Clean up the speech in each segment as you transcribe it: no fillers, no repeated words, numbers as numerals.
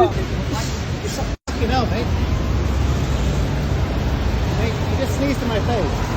Fucking hell, mate. Mate, you just sneezed in my face.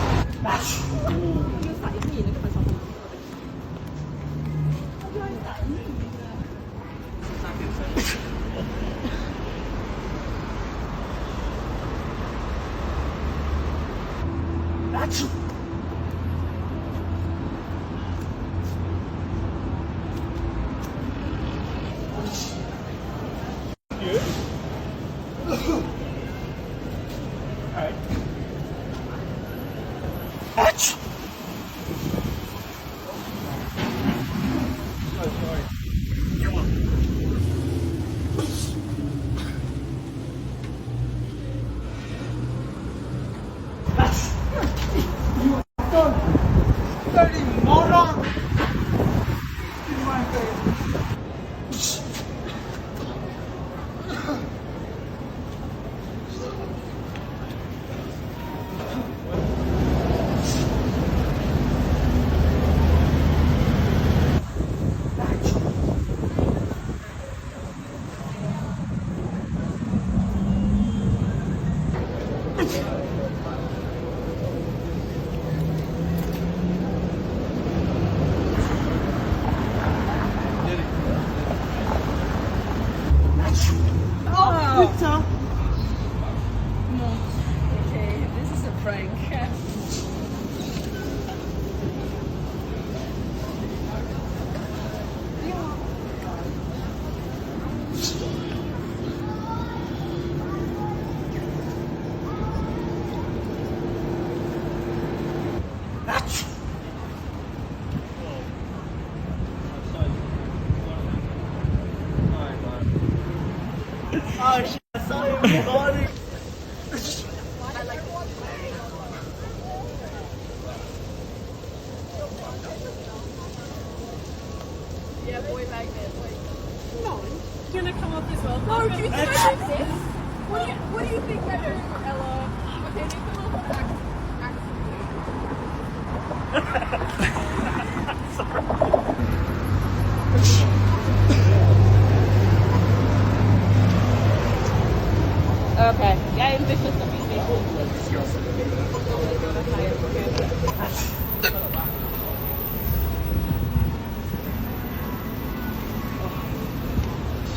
Dirty moron! In my face. Putain! Non. Okay, this is a prank. Oh shit, I saw you body. Yeah, boy back there. No. Can I come up as well? No, do you think I did this? What do you think I do, Ella? Okay, make a little Okay, jag är inte första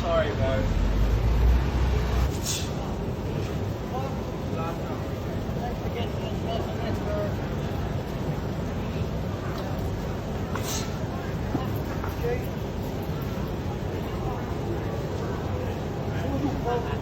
Sorry, bro. Well,